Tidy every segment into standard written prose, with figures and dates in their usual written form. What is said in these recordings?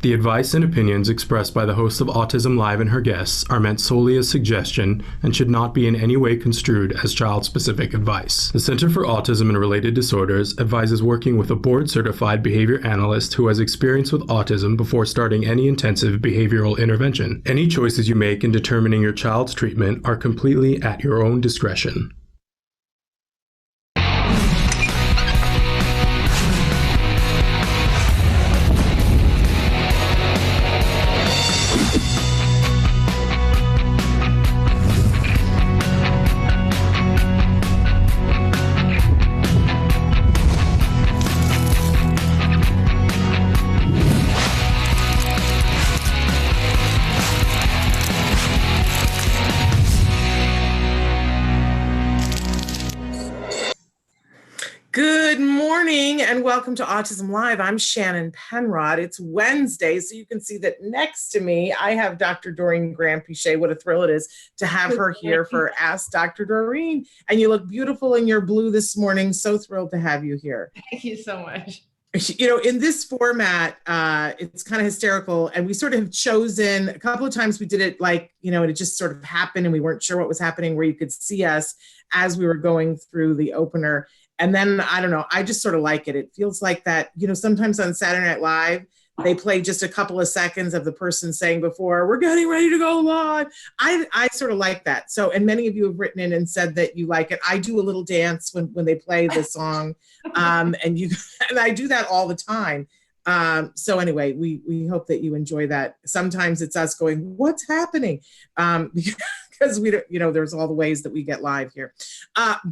The advice and opinions expressed by the host of Autism Live and her guests are meant solely as suggestion and should not be in any way construed as child-specific advice. The Center for Autism and Related Disorders advises working with a board-certified behavior analyst who has experience with autism before starting any intensive behavioral intervention. Any choices you make in determining your child's treatment are completely at your own discretion. Good morning and welcome to Autism Live. I'm Shannon Penrod. It's Wednesday, so you can see that next to me, I have Dr. Doreen Graham-Pichet. What a thrill it is to have her here for Ask Dr. Doreen. And you look beautiful in your blue this morning. So thrilled to have you here. Thank you so much. You know, in this format, it's kind of hysterical. And we sort of have chosen, a couple of times we did it like, you know, and it just sort of happened and we weren't sure what was happening, where you could see us as we were going through the opener. And then, I don't know, I just sort of like it. It feels like that, you know, sometimes on Saturday Night Live, they play just a couple of seconds of the person saying before, we're getting ready to go live. I sort of like that. So, and many of you have written in and said that you like it. I do a little dance when they play the song, and I do that all the time. So anyway, we hope that you enjoy that. Sometimes it's us going, what's happening? Because we don't, you know, there's all the ways that we get live here.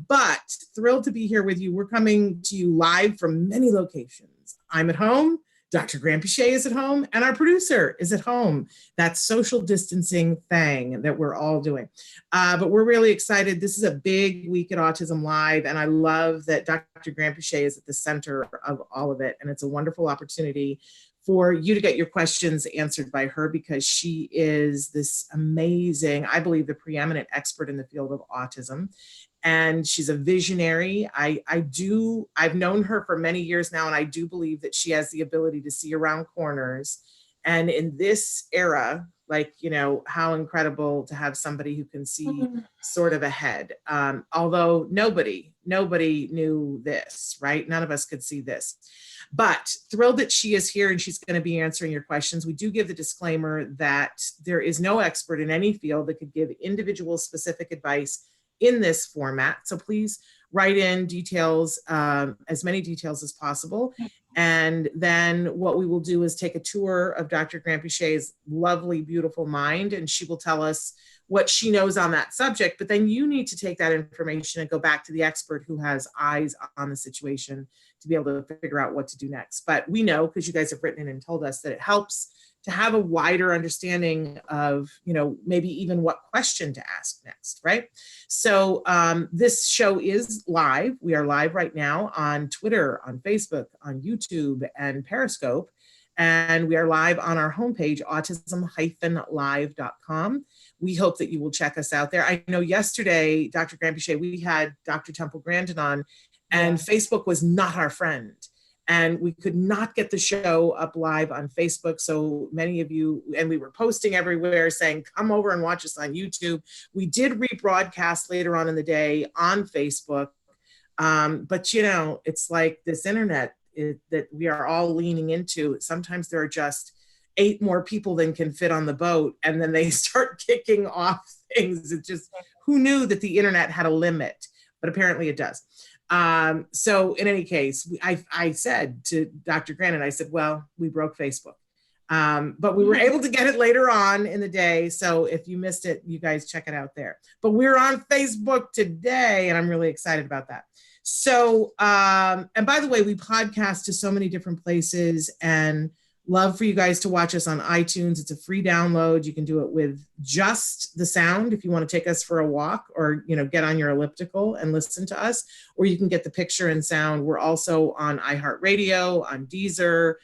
But thrilled to be here with you. We're coming to you live from many locations. I'm at home, Dr. Graham-Pichet is at home, and our producer is at home. That social distancing thing that we're all doing. But we're really excited. This is a big week at Autism Live, and I love that Dr. Graham-Pichet is at the center of all of it. And it's a wonderful opportunity for you to get your questions answered by her, because she is this amazing, I believe, the preeminent expert in the field of autism. And she's a visionary. I've known her for many years now, and I do believe that she has the ability to see around corners. And in this era, like, you know, how incredible to have somebody who can see sort of ahead. Although nobody knew this, right? None of us could see this. But thrilled that she is here and she's going to be answering your questions. We do give the disclaimer that there is no expert in any field that could give individual specific advice in this format. So please write in details, as many details as possible. And then what we will do is take a tour of Dr. Graham-Pichet's lovely, beautiful mind, and she will tell us what she knows on that subject. But then you need to take that information and go back to the expert who has eyes on the situation to be able to figure out what to do next. But we know, because you guys have written in and told us, that it helps to have a wider understanding of, you know, maybe even what question to ask next, right? So this show is live. We are live right now on Twitter, on Facebook, on YouTube, and Periscope. And we are live on our homepage, autism-live.com. We hope that you will check us out there. I know yesterday, Dr. Graham-Pichet, we had Dr. Temple Grandin on, and Facebook was not our friend. And we could not get the show up live on Facebook. So many of you, and we were posting everywhere saying, come over and watch us on YouTube. We did rebroadcast later on in the day on Facebook. But, you know, it's like this internet that we are all leaning into. Sometimes there are just 8 more people than can fit on the boat, and then they start kicking off things. It just, who knew that the internet had a limit? But apparently it does. So in any case, I said to Dr. Grandin, I said, well, we broke Facebook. But we were able to get it later on in the day. So if you missed it, you guys check it out there. But we're on Facebook today, and I'm really excited about that. So, and by the way, we podcast to so many different places, and Love for you guys to watch us on iTunes. It's a free download. You can do it with just the sound if you want to take us for a walk, or, you know, get on your elliptical and listen to us, or you can get the picture and sound. We're also on iHeartRadio, on Deezer.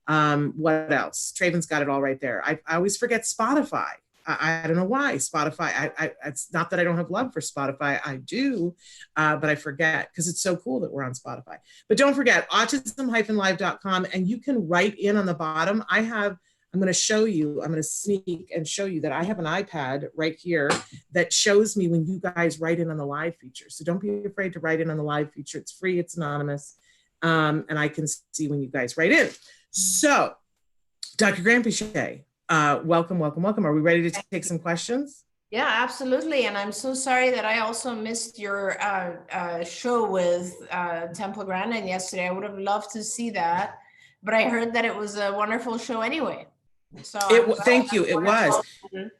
What else? Traven's got it all right there. I always forget Spotify. I don't know why Spotify. It's not that I don't have love for Spotify. I do, but I forget because it's so cool that we're on Spotify. But don't forget autism-live.com, and you can write in on the bottom. I'm going to show you. I'm going to sneak and show you that I have an iPad right here that shows me when you guys write in on the live feature. So don't be afraid to write in on the live feature. It's free. It's anonymous, and I can see when you guys write in. So, Dr. Granpeesheh, welcome. Are we ready to take some questions? Yeah, absolutely. And I'm so sorry that I also missed your show with Temple Grandin yesterday. I would have loved to see that, but I heard that it was a wonderful show anyway. So thank you. It was. And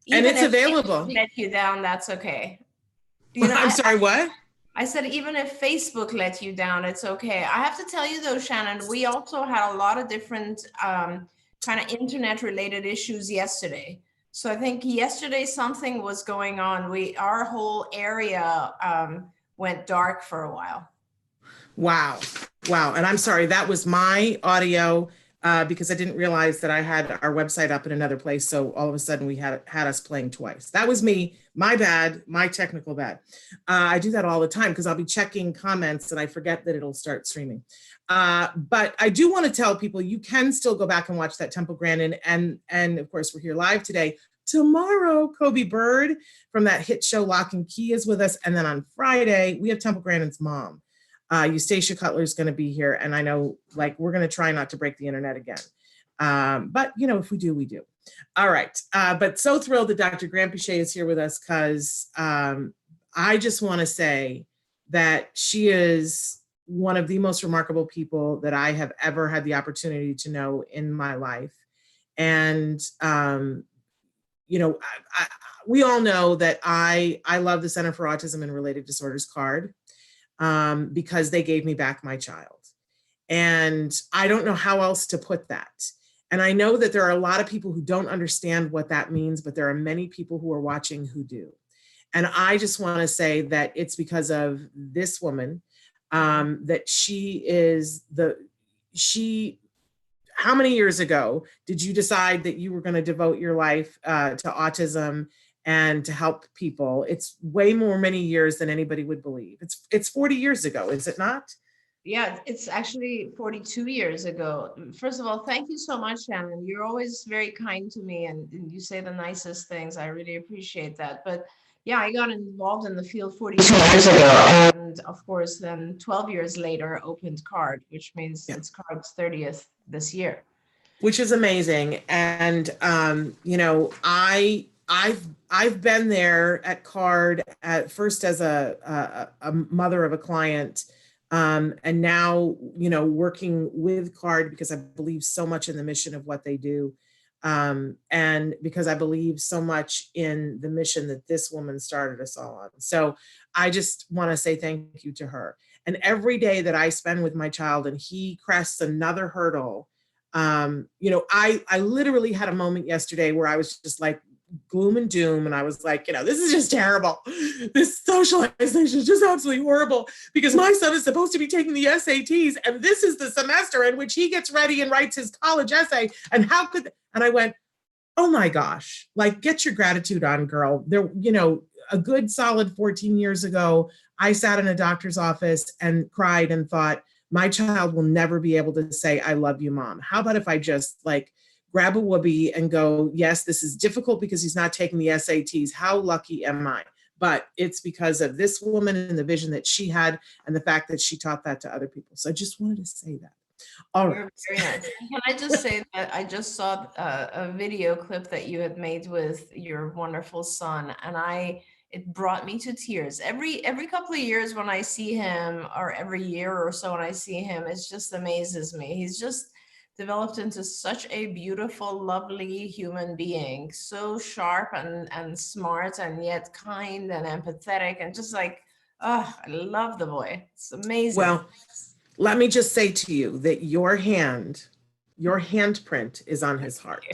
it's available. Let you down, that's okay. You know, I'm sorry, what? I said, even if Facebook let you down, it's okay. I have to tell you though, Shannon, we also had a lot of different kind of internet related issues yesterday. So I think yesterday something was going on. Our whole area went dark for a while. Wow. And I'm sorry, that was my audio because I didn't realize that I had our website up in another place. So all of a sudden we had us playing twice. That was me, my bad, my technical bad. I do that all the time because I'll be checking comments and I forget that it'll start streaming. But I do want to tell people you can still go back and watch that Temple Grandin. And of course, we're here live today. Tomorrow, Kobe Bird from that hit show Lock and Key is with us. And then on Friday, we have Temple Grandin's mom. Eustacia Cutler is going to be here. And I know, like, we're going to try not to break the internet again. But, you know, if we do, we do. All right. But so thrilled that Dr. Granpeesheh is here with us because I just want to say that she is one of the most remarkable people that I have ever had the opportunity to know in my life. And, you know, we all know that I love the Center for Autism and Related Disorders card because they gave me back my child. And I don't know how else to put that. And I know that there are a lot of people who don't understand what that means, but there are many people who are watching who do. And I just want to say that it's because of this woman that how many years ago did you decide that you were going to devote your life to autism and to help people? It's way more many years than anybody would believe. It's 40 years ago, is it not? Yeah, it's actually 42 years ago. First of all, thank you so much, Shannon. You're always very kind to me and you say the nicest things. I really appreciate that. But yeah, I got involved in the field 42 years ago. And of course, then 12 years later, opened CARD, which means it's CARD's 30th this year. Which is amazing. And, you know, I've been there at CARD at first as a mother of a client, and now, you know, working with CARD because I believe so much in the mission of what they do. And because I believe so much in the mission that this woman started us all on. So I just want to say thank you to her. And every day that I spend with my child and he crests another hurdle, you know, I literally had a moment yesterday where I was just like gloom and doom. And I was like, you know, this is just terrible. This socialization is just absolutely horrible because my son is supposed to be taking the SATs and this is the semester in which he gets ready and writes his college essay. And how could, and I went, oh my gosh, like get your gratitude on, girl. There, you know, a good solid 14 years ago, I sat in a doctor's office and cried and thought, my child will never be able to say, I love you, Mom. How about if I just like grab a whoopee and go, yes, this is difficult because he's not taking the SATs. How lucky am I? But it's because of this woman and the vision that she had and the fact that she taught that to other people. So I just wanted to say that. All right. Very nice. Can I just say that I just saw a video clip that you had made with your wonderful son, and it brought me to tears. Every couple of years when I see him, or every year or so when I see him, it just amazes me. He's just developed into such a beautiful, lovely human being, so sharp and smart, and yet kind and empathetic, and just like, oh, I love the boy. It's amazing. Well, let me just say to you that your hand Your handprint is on his heart.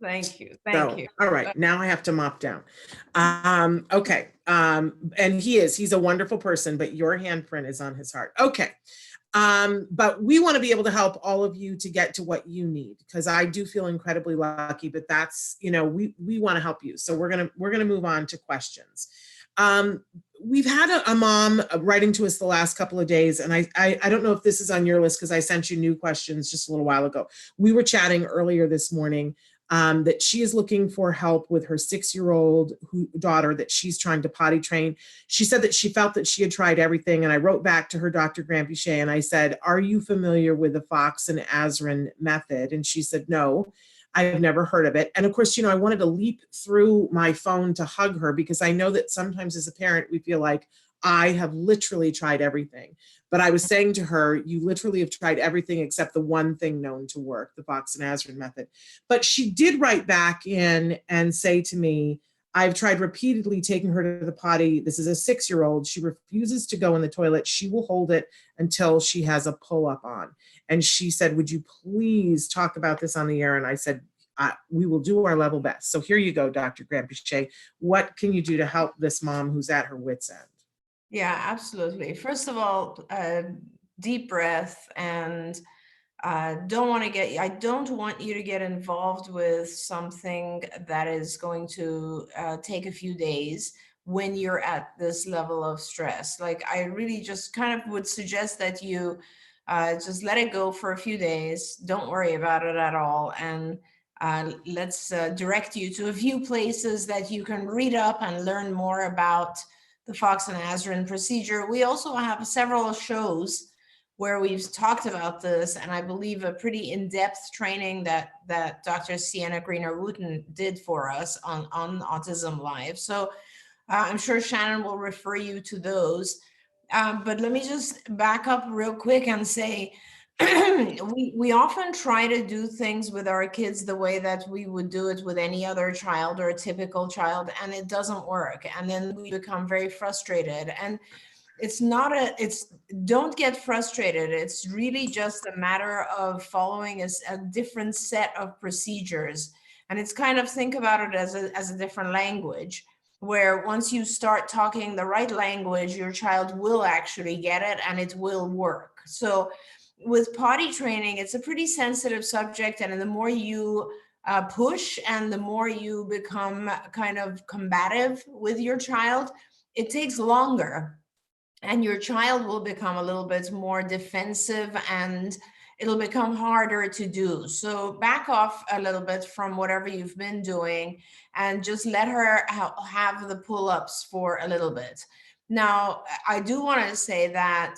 Thank you. Thank you. All right, now I have to mop down. Okay. And he's a wonderful person, but your handprint is on his heart. Okay. But we want to be able to help all of you to get to what you need, because I do feel incredibly lucky, but that's, we want to help you. So we're going to move on to questions. We've had a mom writing to us the last couple of days, and I don't know if this is on your list because I sent you new questions just a little while ago. We were chatting earlier this morning that she is looking for help with her 6-year-old daughter that she's trying to potty train. She said that she felt that she had tried everything, and I wrote back to her, Dr. Grampuchet, and I said, are you familiar with the Fox and Azrin method? And she said, no. I've never heard of it. And of course, I wanted to leap through my phone to hug her, because I know that sometimes as a parent, we feel like I have literally tried everything. But I was saying to her, you literally have tried everything except the one thing known to work, the Fox and Azrin method. But she did write back in and say to me, I've tried repeatedly taking her to the potty. This is a 6-year-old. She refuses to go in the toilet. She will hold it until she has a pull-up on. And she said, would you please talk about this on the air? And I said, we will do our level best. So here you go, Dr. Grampuchet. What can you do to help this mom who's at her wit's end? Yeah, absolutely. First of all, deep breath, and I don't want you to get involved with something that is going to take a few days when you're at this level of stress. Like, I really just kind of would suggest that you just let it go for a few days. Don't worry about it at all. And let's direct you to a few places that you can read up and learn more about the Fox and Azrin procedure. We also have several shows where we've talked about this, and I believe a pretty in-depth training that Dr. Sienna Greener-Wooten did for us on Autism Live. So I'm sure Shannon will refer you to those. But let me just back up real quick and say, we often try to do things with our kids the way that we would do it with any other child or a typical child, and it doesn't work. And then we become very frustrated. And don't get frustrated. It's really just a matter of following a different set of procedures. And it's kind of, think about it as a different language, where once you start talking the right language, your child will actually get it and it will work. So with potty training, it's a pretty sensitive subject, and the more you push and the more you become kind of combative with your child, it takes longer, and your child will become a little bit more defensive, and it'll become harder to do. So back off a little bit from whatever you've been doing and just let her have the pull-ups for a little bit. Now, I do want to say that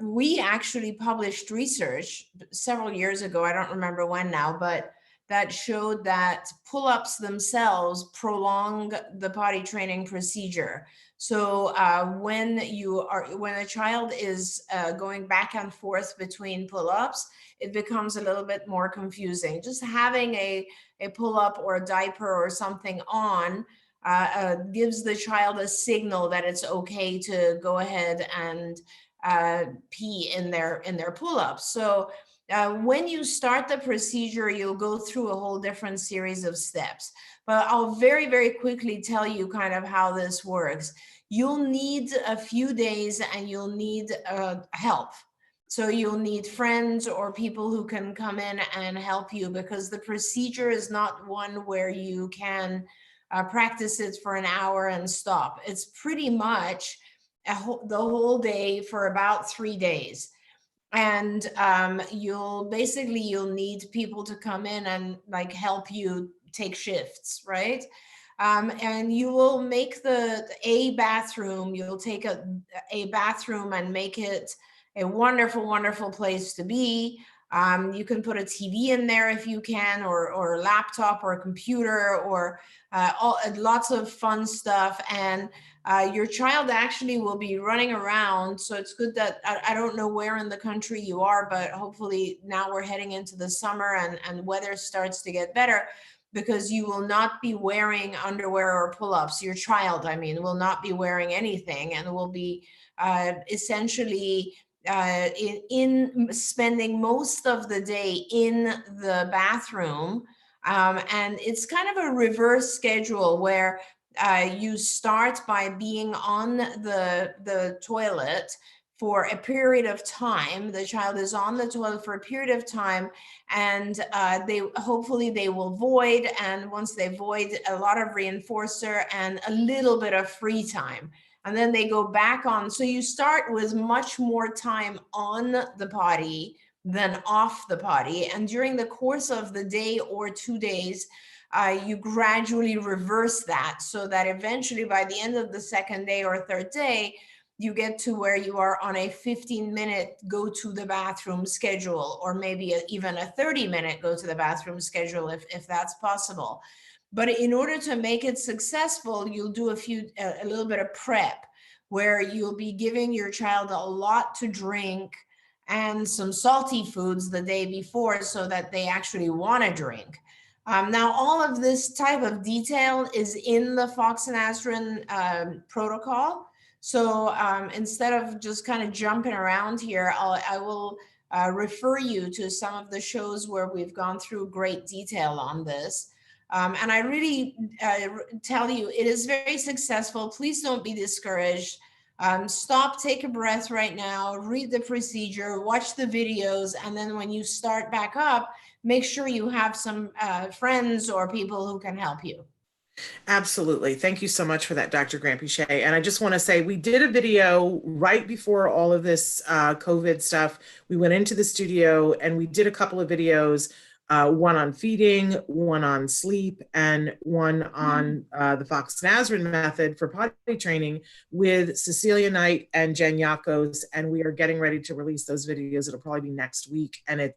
we actually published research several years ago, I don't remember when now, but that showed that pull-ups themselves prolong the potty training procedure. So when a child is going back and forth between pull-ups, it becomes a little bit more confusing. Just having a pull-up or a diaper or something on gives the child a signal that it's okay to go ahead and pee in their pull-ups. So when you start the procedure, you'll go through a whole different series of steps. But I'll very, very quickly tell you kind of how this works. You'll need a few days, and you'll need help. So you'll need friends or people who can come in and help you, because the procedure is not one where you can practice it for an hour and stop. It's pretty much the whole day for about 3 days. And you'll need people to come in and like help you take shifts, right? And you will make a bathroom, you'll take a bathroom and make it a wonderful, wonderful place to be. You can put a TV in there if you can, or a laptop or a computer, or lots of fun stuff. And your child actually will be running around. So it's good that, I don't know where in the country you are, but hopefully now we're heading into the summer and weather starts to get better, because you will not be wearing underwear or pull-ups. Your child, I mean, will not be wearing anything, and will be essentially in spending most of the day in the bathroom. And it's kind of a reverse schedule where you start by being on the toilet for a period of time. The child is on the toilet for a period of time, and hopefully they will void. And once they void, a lot of reinforcer and a little bit of free time. And then they go back on. So you start with much more time on the potty than off the potty. And during the course of the day or 2 days, you gradually reverse that, so that eventually by the end of the second day or third day, you get to where you are on a 15-minute go to the bathroom schedule, or maybe even a 30-minute go to the bathroom schedule if that's possible. But in order to make it successful, you'll do a little bit of prep, where you'll be giving your child a lot to drink and some salty foods the day before, so that they actually want to drink. Now, all of this type of detail is in the Fox and Azrin protocol. So instead of just kind of jumping around here, I will refer you to some of the shows where we've gone through great detail on this. And I really tell you, it is very successful. Please don't be discouraged. Stop, take a breath right now, read the procedure, watch the videos, and then when you start back up, make sure you have some friends or people who can help you. Absolutely. Thank you so much for that, Dr. Grampiche. And I just want to say, we did a video right before all of this COVID stuff. We went into the studio and we did a couple of videos, one on feeding, one on sleep, and one on the Fox and Azrin method for potty training with Cecilia Knight and Jen Yakos. And we are getting ready to release those videos. It'll probably be next week. And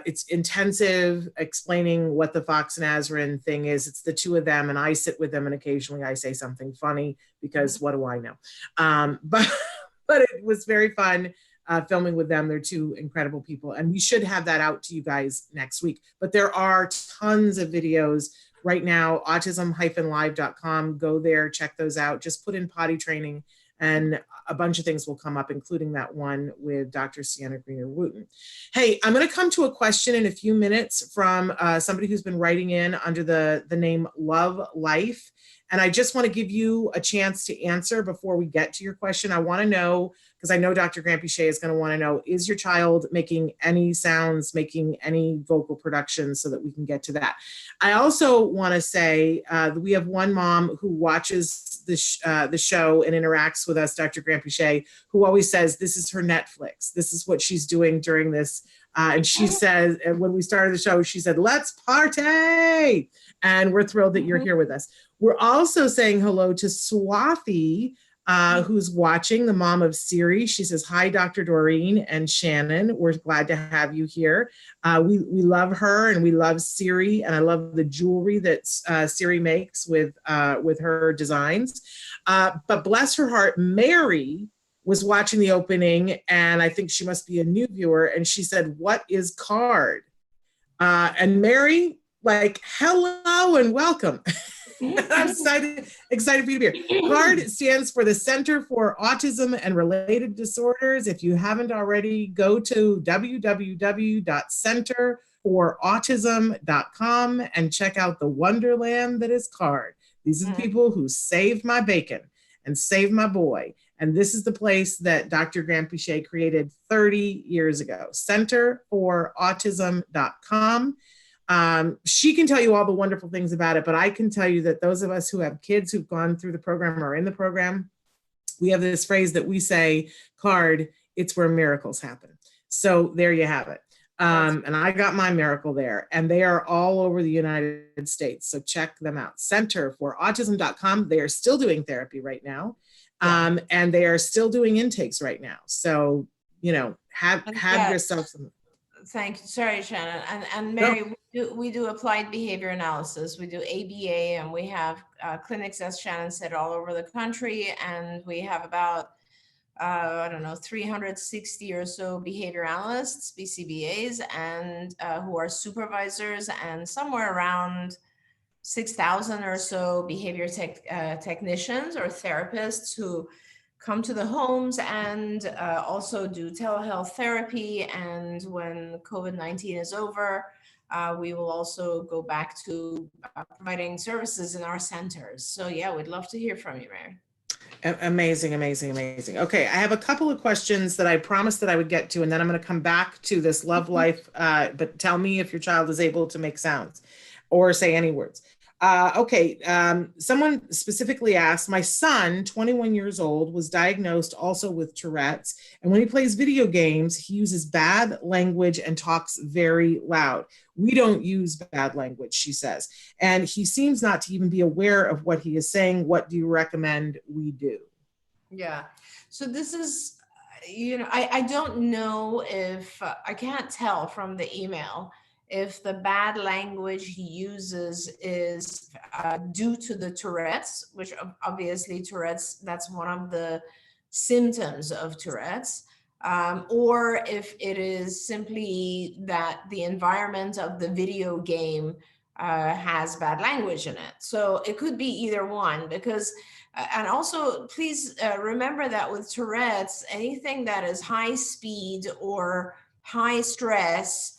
it's intensive, explaining what the Fox and Azrin thing is. It's the two of them, and I sit with them, and occasionally I say something funny, because what do I know? But it was very fun filming with them. They're two incredible people, and we should have that out to you guys next week. But there are tons of videos right now. autism-live.com. Go there, check those out. Just put in potty training, and a bunch of things will come up, including that one with Dr. Sienna Greener-Wooten. Hey, I'm going to come to a question in a few minutes from somebody who's been writing in under the name Love Life. And I just want to give you a chance to answer before we get to your question. I want to know, because I know Dr. Grampiche is going to want to know, is your child making any sounds, making any vocal productions, so that we can get to that. I also want to say that we have one mom who watches the show and interacts with us, Dr. Grampiche, who always says this is her Netflix. This is what she's doing during this. And she says, and when we started the show, she said, let's party. And we're thrilled that you're here with us. We're also saying hello to Swathi, who's watching, the mom of Siri. She says, hi, Dr. Doreen and Shannon. We're glad to have you here. We love her, and we love Siri, and I love the jewelry that Siri makes with her designs. But bless her heart, Mary was watching the opening, and I think she must be a new viewer, and she said, what is CARD? And Mary, like, hello and welcome. I'm excited for you to be here. CARD stands for the Center for Autism and Related Disorders. If you haven't already, go to www.centerforautism.com and check out the wonderland that is CARD. These are the people who saved my bacon and saved my boy. And this is the place that Dr. Grampiche created 30 years ago, centerforautism.com. She can tell you all the wonderful things about it, but I can tell you that those of us who have kids who've gone through the program or are in the program, we have this phrase that we say, CARD, it's where miracles happen. So there you have it. And I got my miracle there, and they are all over the United States. So check them out. Centerforautism.com. They are still doing therapy right now. And they are still doing intakes right now. So, you know, have yourself some. Thank you. Sorry, Shannon. And Mary, we do applied behavior analysis. We do ABA, and we have clinics, as Shannon said, all over the country. And we have about, 360 or so behavior analysts, BCBAs, and who are supervisors, and somewhere around 6,000 or so behavior technicians or therapists who come to the homes and also do telehealth therapy. And when COVID-19 is over, we will also go back to providing services in our centers. So yeah, we'd love to hear from you, Mary. Amazing, amazing, amazing. Okay, I have a couple of questions that I promised that I would get to, and then I'm going to come back to this love life, but tell me if your child is able to make sounds or say any words. Okay, someone specifically asked, my son, 21 years old, was diagnosed also with Tourette's, and when he plays video games, he uses bad language and talks very loud. We don't use bad language, she says, and he seems not to even be aware of what he is saying. What do you recommend we do? Yeah, so this is, I don't know if, I can't tell from the email if the bad language he uses is due to the Tourette's, which obviously Tourette's, that's one of the symptoms of Tourette's, or if it is simply that the environment of the video game has bad language in it. So it could be either one, because, and also please remember that with Tourette's, anything that is high speed or high stress,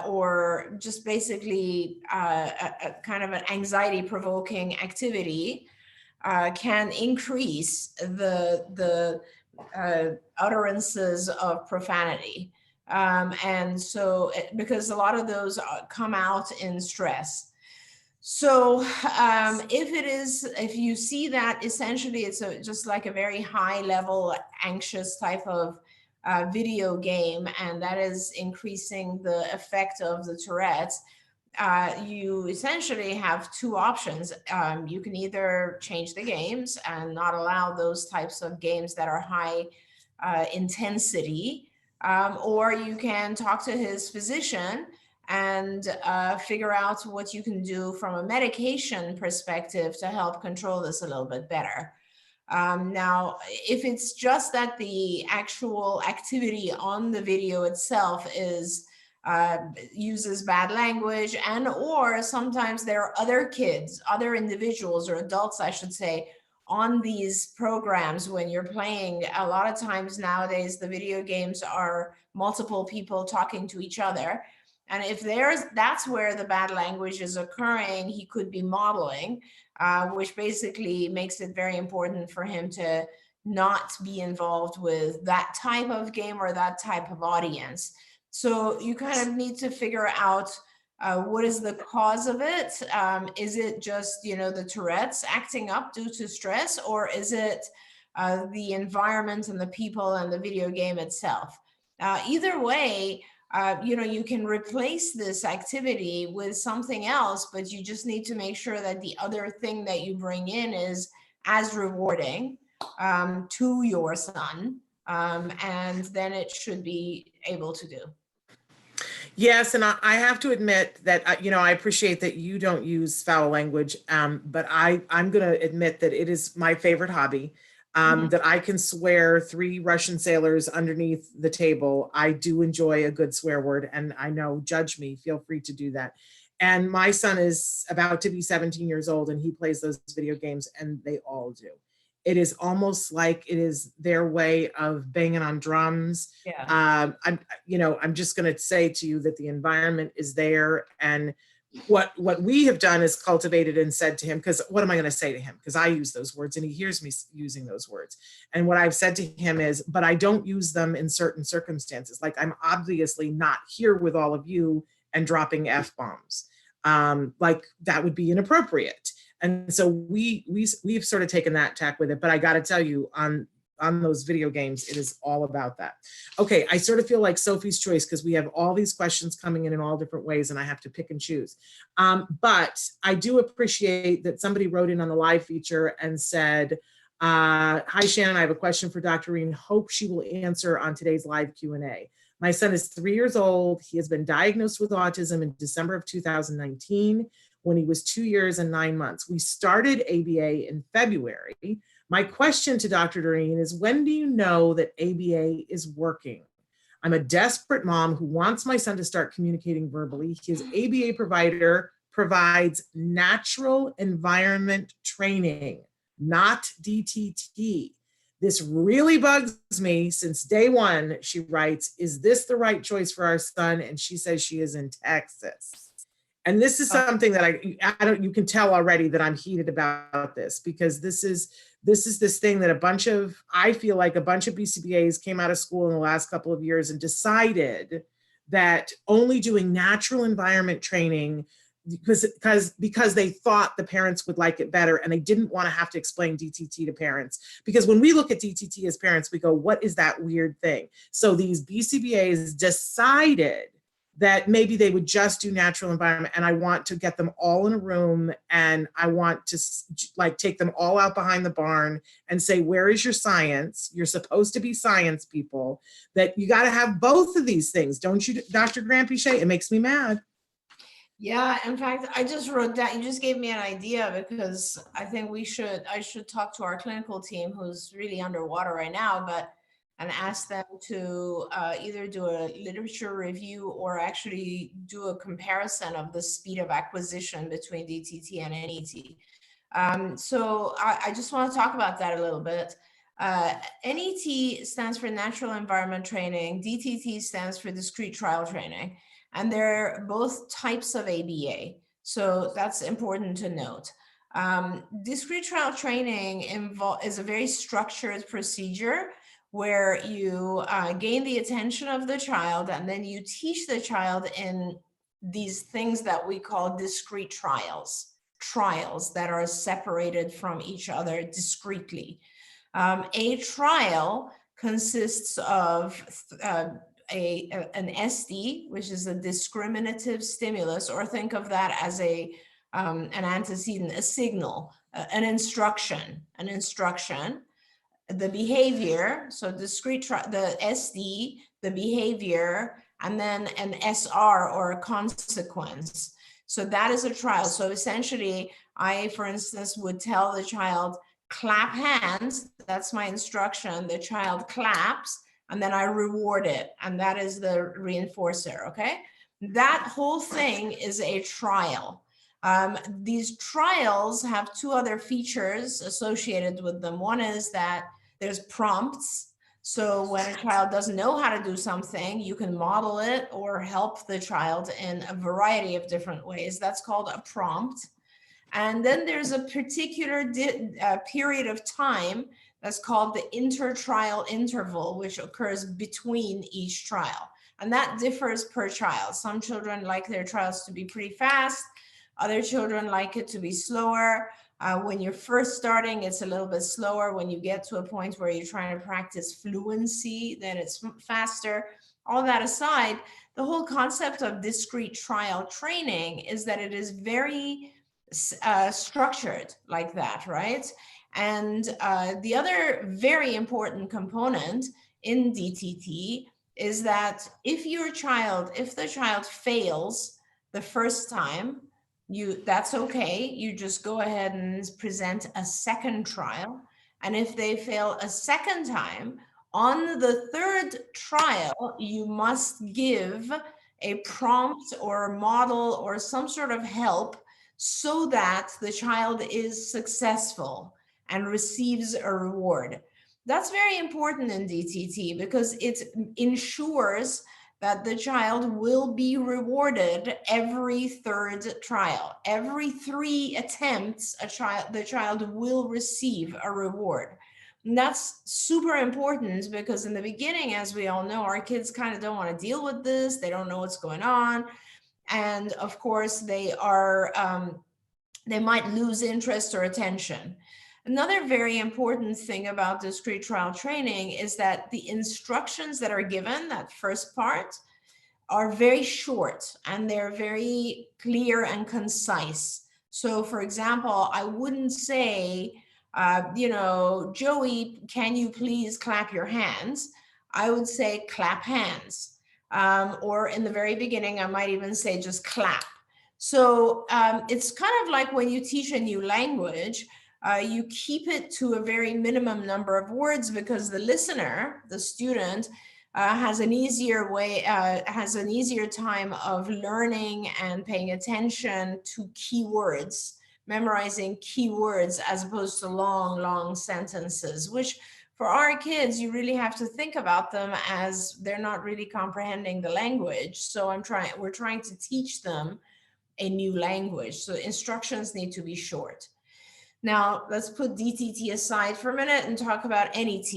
or just basically a kind of an anxiety provoking activity can increase the utterances of profanity. And so, because a lot of those come out in stress. So if you see that essentially it's just like a very high level anxious type of video game, and that is increasing the effect of the Tourette's, you essentially have two options. You can either change the games and not allow those types of games that are high intensity, or you can talk to his physician and figure out what you can do from a medication perspective to help control this a little bit better. Now, if it's just that the actual activity on the video itself is uses bad language, and or sometimes there are other kids, other individuals or adults, I should say, on these programs when you're playing. A lot of times nowadays, the video games are multiple people talking to each other. And if that's where the bad language is occurring, he could be modeling, which basically makes it very important for him to not be involved with that type of game or that type of audience. So you kind of need to figure out what is the cause of it. Is it just, the Tourette's acting up due to stress, or is it the environment and the people and the video game itself? Either way, you can replace this activity with something else, but you just need to make sure that the other thing that you bring in is as rewarding to your son, and then it should be able to do. Yes, and I have to admit that, I appreciate that you don't use foul language, but I'm going to admit that it is my favorite hobby. That I can swear 3 Russian sailors underneath the table. I do enjoy a good swear word, and I know, judge me, feel free to do that. And my son is about to be 17 years old, and he plays those video games, and they all do. It is almost like it is their way of banging on drums. Yeah. I'm just going to say to you that the environment is there, and what we have done is cultivated and said to him, because what am I going to say to him? Because I use those words and he hears me using those words. And what I've said to him is, but I don't use them in certain circumstances. Like, I'm obviously not here with all of you and dropping F-bombs. Like, that would be inappropriate. And so we've sort of taken that tack with it. But I got to tell you, on those video games, it is all about that. Okay, I sort of feel like Sophie's Choice, because we have all these questions coming in all different ways, and I have to pick and choose. But I do appreciate that somebody wrote in on the live feature and said, hi, Shannon, I have a question for Dr. Doreen. Hope she will answer on today's live Q&A. My son is 3 years old. He has been diagnosed with autism in December of 2019 when he was 2 years and 9 months. We started ABA in February. My question to Dr. Doreen is, when do you know that ABA is working? I'm a desperate mom who wants my son to start communicating verbally. His ABA provider provides natural environment training, not DTT. This really bugs me since day one. She writes, is this the right choice for our son? And she says she is in Texas. And this is something that you can tell already that I'm heated about this, because this is this thing that I feel like a bunch of BCBAs came out of school in the last couple of years and decided that only doing natural environment training, because they thought the parents would like it better, and they didn't want to have to explain DTT to parents. Because when we look at DTT as parents, we go, what is that weird thing? So these BCBAs decided that maybe they would just do natural environment, and I want to get them all in a room, and I want to like take them all out behind the barn and say, where is your science? You're supposed to be science people, that you got to have both of these things. Don't you, Dr. Grant-Pichet? It makes me mad. Yeah, in fact, I just wrote that. You just gave me an idea, because I think I should talk to our clinical team, who's really underwater right now, and ask them to either do a literature review or actually do a comparison of the speed of acquisition between DTT and NET. So I just want to talk about that a little bit. NET stands for Natural Environment Training. DTT stands for Discrete Trial Training. And they're both types of ABA. So that's important to note. Discrete trial training is a very structured procedure where you gain the attention of the child, and then you teach the child in these things that we call discrete trials that are separated from each other discretely. A trial consists of an SD, which is a discriminative stimulus, or think of that as an antecedent, a signal, an instruction, the behavior, so discrete, the SD, the behavior, and then an SR, or a consequence. So that is a trial. So essentially, I, for instance, would tell the child, clap hands. That's my instruction. The child claps, and then I reward it. And that is the reinforcer, okay? That whole thing is a trial. These trials have two other features associated with them. One is that there's prompts. So when a child doesn't know how to do something, you can model it or help the child in a variety of different ways. That's called a prompt. And then there's a particular period of time that's called the inter-trial interval, which occurs between each trial. And that differs per child. Some children like their trials to be pretty fast. Other children like it to be slower. When you're first starting, it's a little bit slower. When you get to a point where you're trying to practice fluency, then it's faster. All that aside, the whole concept of discrete trial training is that it is very structured like that, right? And the other very important component in DTT is that if the child fails the first time, that's okay. You just go ahead and present a second trial. And if they fail a second time, on the third trial, you must give a prompt or a model or some sort of help so that the child is successful and receives a reward. That's very important in DTT because it ensures that the child will be rewarded every third trial. Every 3 attempts, the child will receive a reward. And that's super important because in the beginning, as we all know, our kids kind of don't want to deal with this. They don't know what's going on. And of course, they might lose interest or attention. Another very important thing about discrete trial training is that the instructions that are given, that first part, are very short and they're very clear and concise. So for example, I wouldn't say, Joey, can you please clap your hands? I would say clap hands. Or in the very beginning, I might even say just clap. So it's kind of like when you teach a new language, you keep it to a very minimum number of words because the listener, the student, has an easier time of learning and paying attention to keywords, memorizing keywords as opposed to long sentences, which For our kids, you really have to think about them as they're not really comprehending the language. So we're trying to teach them a new language. So instructions need to be short. Now, let's put DTT aside for a minute and talk about NET.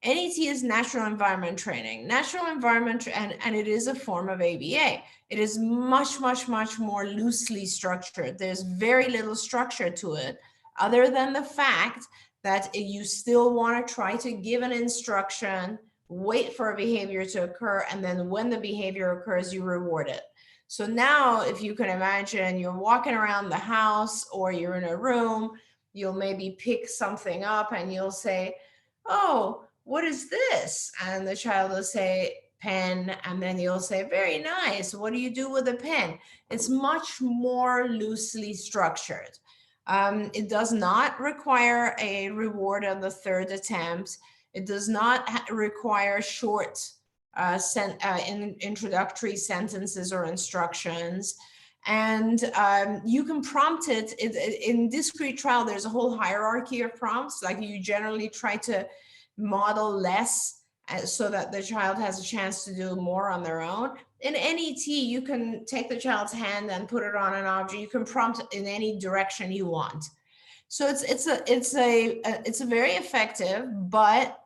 NET is natural environment training. Natural environment, and it is a form of ABA. It is much, much, much more loosely structured. There's very little structure to it, other than the fact that you still want to try to give an instruction, wait for a behavior to occur, and then when the behavior occurs, you reward it. So now, if you can imagine, you're walking around the house or you're in a room, you'll maybe pick something up and you'll say, oh, what is this? And the child will say, pen, and then you'll say, very nice. What do you do with a pen? It's much more loosely structured. It does not require a reward on the third attempt. It does not require short introductory sentences or instructions. And you can prompt it. In discrete trial, there's a whole hierarchy of prompts. Like you generally try to model less so that the child has a chance to do more on their own. In NET, you can take the child's hand and put it on an object. You can prompt in any direction you want. So it's a very effective, but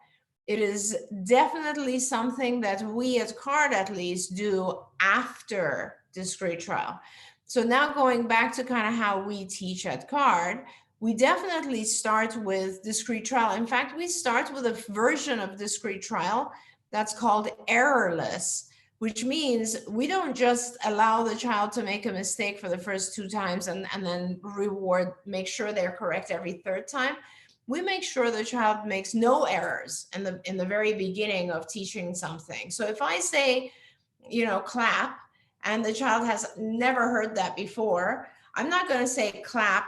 it is definitely something that we at CARD at least do after discrete trial. So now going back to kind of how we teach at CARD, we definitely start with discrete trial. In fact, we start with a version of discrete trial that's called errorless, which means we don't just allow the child to make a mistake for the first 2 times and then make sure they're correct every 3rd time. We make sure the child makes no errors in the very beginning of teaching something. So if I say, clap, and the child has never heard that before, I'm not going to say clap,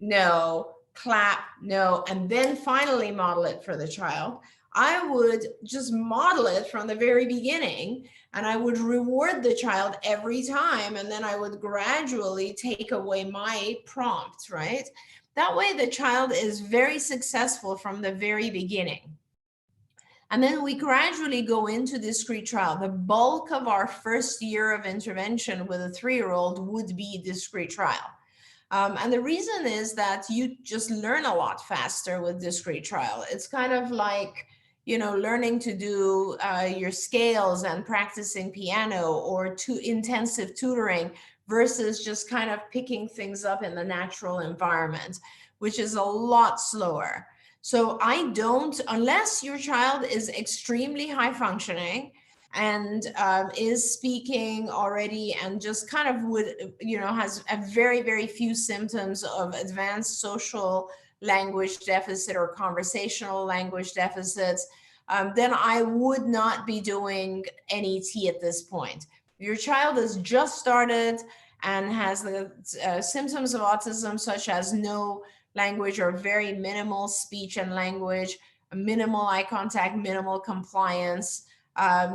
no, clap, no, and then finally model it for the child. I would just model it from the very beginning, and I would reward the child every time, and then I would gradually take away my prompt, right? That way the child is very successful from the very beginning. And then we gradually go into discrete trial. The bulk of our first year of intervention with a 3-year-old would be discrete trial. And the reason is that you just learn a lot faster with discrete trial. It's kind of like, learning to do your scales and practicing piano or intensive tutoring versus just kind of picking things up in the natural environment, which is a lot slower. So I don't, unless your child is extremely high functioning and is speaking already and just kind of has a very, very few symptoms of advanced social language deficit or conversational language deficits, then I would not be doing NET at this point. Your child has just started and has the symptoms of autism, such as no language or very minimal speech and language, minimal eye contact, minimal compliance,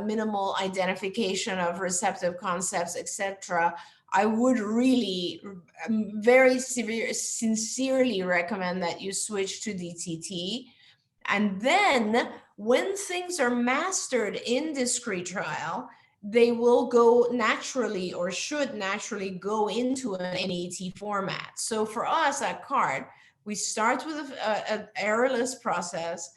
minimal identification of receptive concepts, etc. I would really very sincerely recommend that you switch to DTT. And then when things are mastered in discrete trial, they will go naturally or should naturally go into an NET format. So for us at CARD, we start with an errorless process,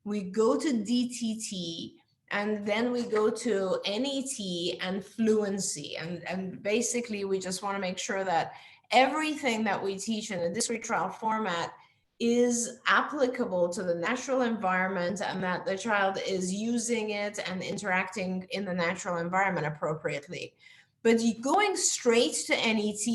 we go to DTT, and then we go to NET and fluency. And basically, we just want to make sure that everything that we teach in a discrete trial format is applicable to the natural environment and that the child is using it and interacting in the natural environment appropriately. But going straight to NET,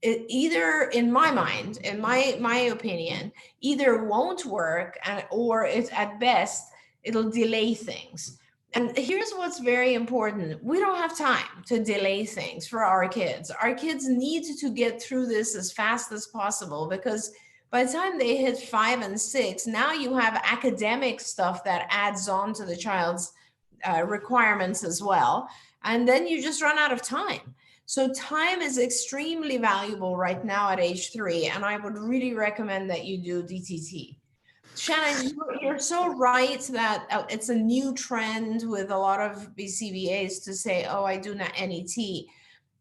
it either, in my mind, in my opinion, either won't work or it's at best, it'll delay things. And here's what's very important. We don't have time to delay things for our kids. Our kids need to get through this as fast as possible, because by the time they hit 5 and 6, now you have academic stuff that adds on to the child's requirements as well. And then you just run out of time. So time is extremely valuable right now at age 3. And I would really recommend that you do DTT. Shannon, you're so right that it's a new trend with a lot of BCBAs to say, oh, I do not NET.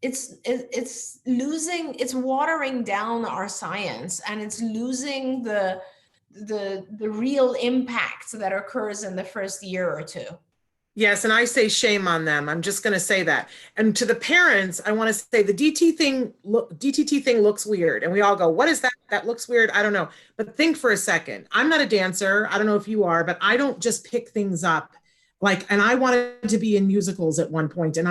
It's losing, it's watering down our science, and it's losing the real impact that occurs in the first year or two. Yes, and I say shame on them. I'm just going to say that. And to the parents, I want to say the DTT thing looks weird. And we all go, what is that? That looks weird. I don't know. But think for a second. I'm not a dancer. I don't know if you are, but I don't just pick things up. Like, and I wanted to be in musicals at one point, and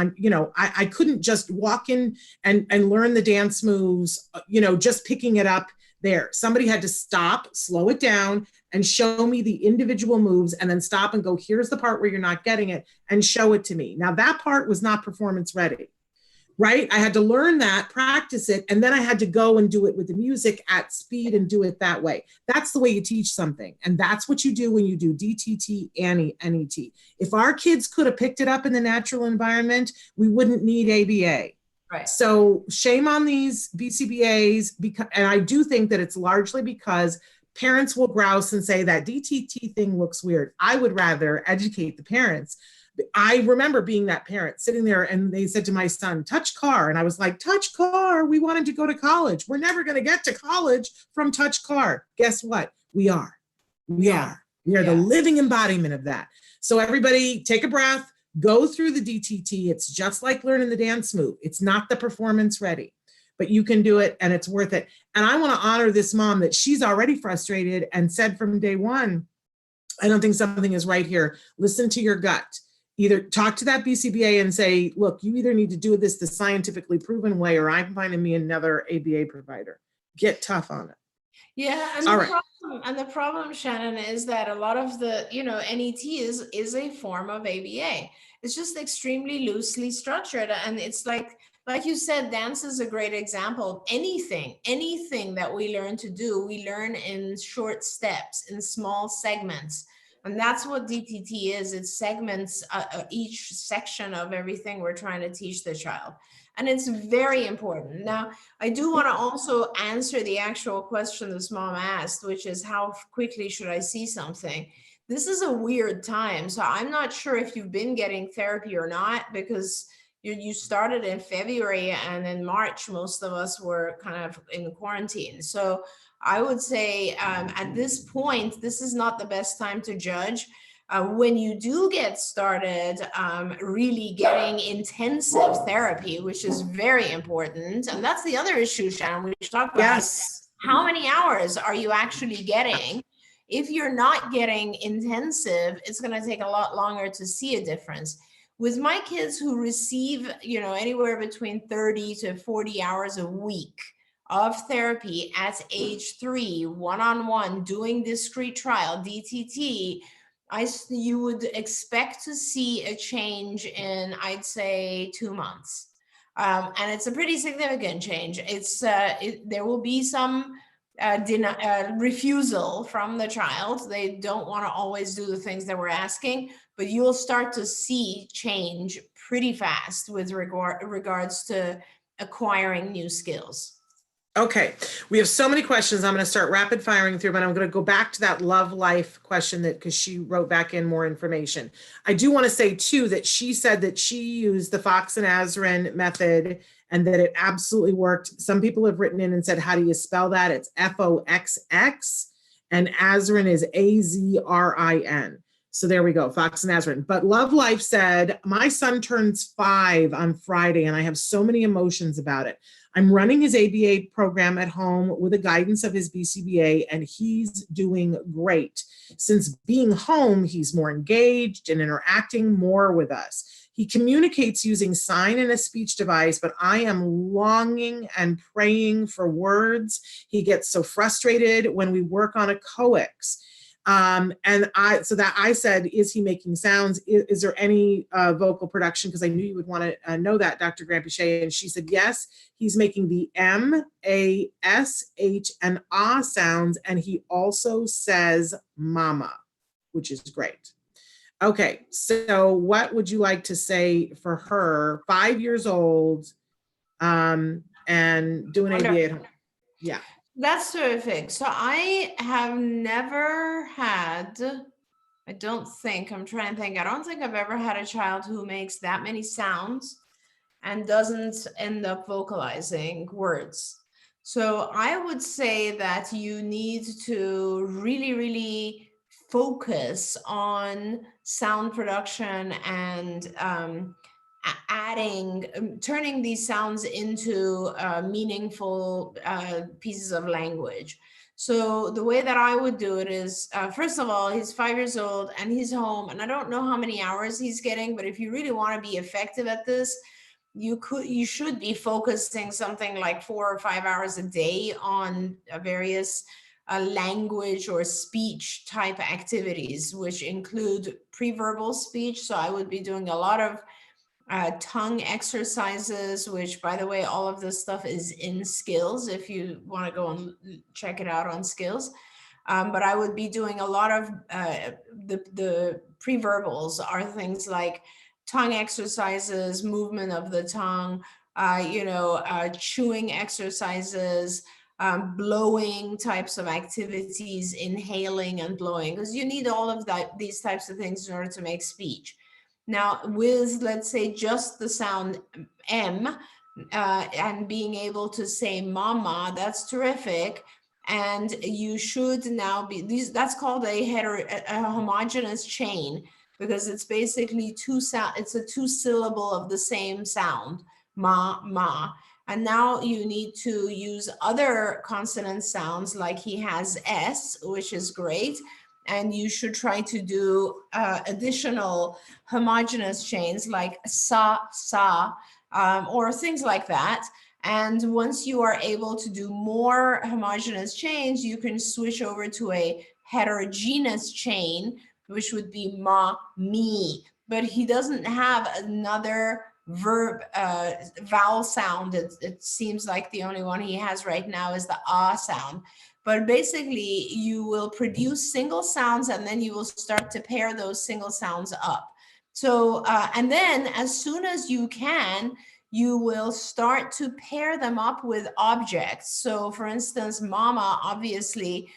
I couldn't just walk in and learn the dance moves, just picking it up there. Somebody had to stop, slow it down, and show me the individual moves, and then stop and go, here's the part where you're not getting it, and show it to me. Now that part was not performance ready, right? I had to learn that, practice it, and then I had to go and do it with the music at speed and do it that way. That's the way you teach something. And that's what you do when you do DTT and NET. If our kids could have picked it up in the natural environment, we wouldn't need ABA. Right. So shame on these BCBAs, and I do think that it's largely because parents will grouse and say that DTT thing looks weird. I would rather educate the parents. I remember being that parent sitting there, and they said to my son, touch car. And I was like, touch car? We wanted to go to college. We're never going to get to college from touch car. Guess what? We are. We are the living embodiment of that. So everybody take a breath, go through the DTT. It's just like learning the dance move. It's not the performance ready, but you can do it, and it's worth it. And I want to honor this mom that she's already frustrated and said from day one, I don't think something is right here. Listen to your gut. Either talk to that BCBA and say, look, you either need to do this the scientifically proven way, or I'm finding me another ABA provider. Get tough on it. Yeah, and the problem, Shannon, is that a lot of the, NET is a form of ABA. It's just extremely loosely structured, and it's like you said, dance is a great example. Anything that we learn to do, we learn in short steps, in small segments. And that's what DTT is. It segments each section of everything we're trying to teach the child. And it's very important. Now, I do want to also answer the actual question this mom asked, which is how quickly should I see something? This is a weird time. So I'm not sure if you've been getting therapy or not, because you started in February, and in March, most of us were kind of in quarantine. So I would say at this point, this is not the best time to judge. When you do get started, really getting intensive therapy, which is very important. And that's the other issue, Shannon, we should talk about. Yes. How many hours are you actually getting? If you're not getting intensive, it's going to take a lot longer to see a difference. With my kids who receive, anywhere between 30 to 40 hours a week of therapy at age 3, one-on-one, doing discrete trial, DTT, you would expect to see a change in, I'd say, 2 months. And it's a pretty significant change. There will be some refusal from the child. They don't want to always do the things that we're asking, but you'll start to see change pretty fast with regards to acquiring new skills. Okay, we have so many questions. I'm going to start rapid firing through, but I'm going to go back to that love life question because she wrote back in more information. I do want to say too that she said that she used the Fox and Azrin method and that it absolutely worked. Some people have written in and said, how do you spell that? It's Foxx, and Azrin is Azrin. So there we go, Fox and Azrin. But Love Life said, my son turns 5 on Friday and I have so many emotions about it. I'm running his ABA program at home with the guidance of his BCBA, and he's doing great. Since being home, he's more engaged and interacting more with us. He communicates using sign and a speech device, but I am longing and praying for words. He gets so frustrated when we work on echoics. And I said, is he making sounds? Is there any vocal production? Because I knew you would want to know that, Dr. Grampiche. And she said, yes, he's making the M, A, S, H, and ah sounds. And he also says mama, which is great. Okay, so what would you like to say for her, 5 years old, and doing ABA at home? Yeah. That's terrific. So I have never had, I don't think, I'm trying to think, I don't think I've ever had a child who makes that many sounds and doesn't end up vocalizing words. So I would say that you need to really, really focus on sound production and adding, turning these sounds into meaningful pieces of language. So the way that I would do it is, first of all, he's 5 years old and he's home, and I don't know how many hours he's getting, but if you really want to be effective at this, you should be focusing something like 4 or 5 hours a day on various language or speech type activities, which include pre-verbal speech. So I would be doing a lot of tongue exercises, which, by the way, all of this stuff is in Skills if you want to go and check it out on Skills. But I would be doing a lot of the pre-verbals are things like tongue exercises, movement of the tongue, chewing exercises, blowing types of activities, inhaling and blowing, because you need all of these types of things in order to make speech. Now, with, let's say, just the sound M, and being able to say mama, that's terrific. And you should now be, that's called a homogeneous chain, because it's basically it's a two syllable of the same sound, ma. And now you need to use other consonant sounds, like he has S, which is great. And you should try to do additional homogeneous chains like sa, or things like that. And once you are able to do more homogeneous chains, you can switch over to a heterogeneous chain, which would be ma, me. But he doesn't have another vowel sound. It seems like the only one he has right now is the ah sound. But basically, you will produce single sounds, and then you will start to pair those single sounds up. So, and then as soon as you can, you will start to pair them up with objects. So for instance, mama obviously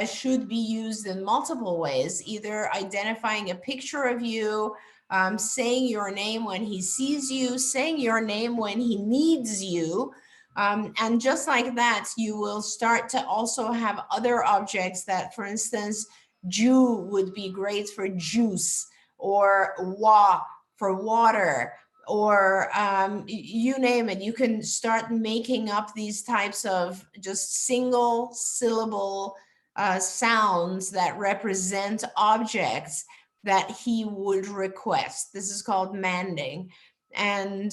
should be used in multiple ways, either identifying a picture of you, saying your name when he sees you, saying your name when he needs you. And just like that, you will start to also have other objects that, for instance, Jew would be great for juice, or wa for water, or you name it. You can start making up these types of just single syllable sounds that represent objects that he would request. This is called manding. And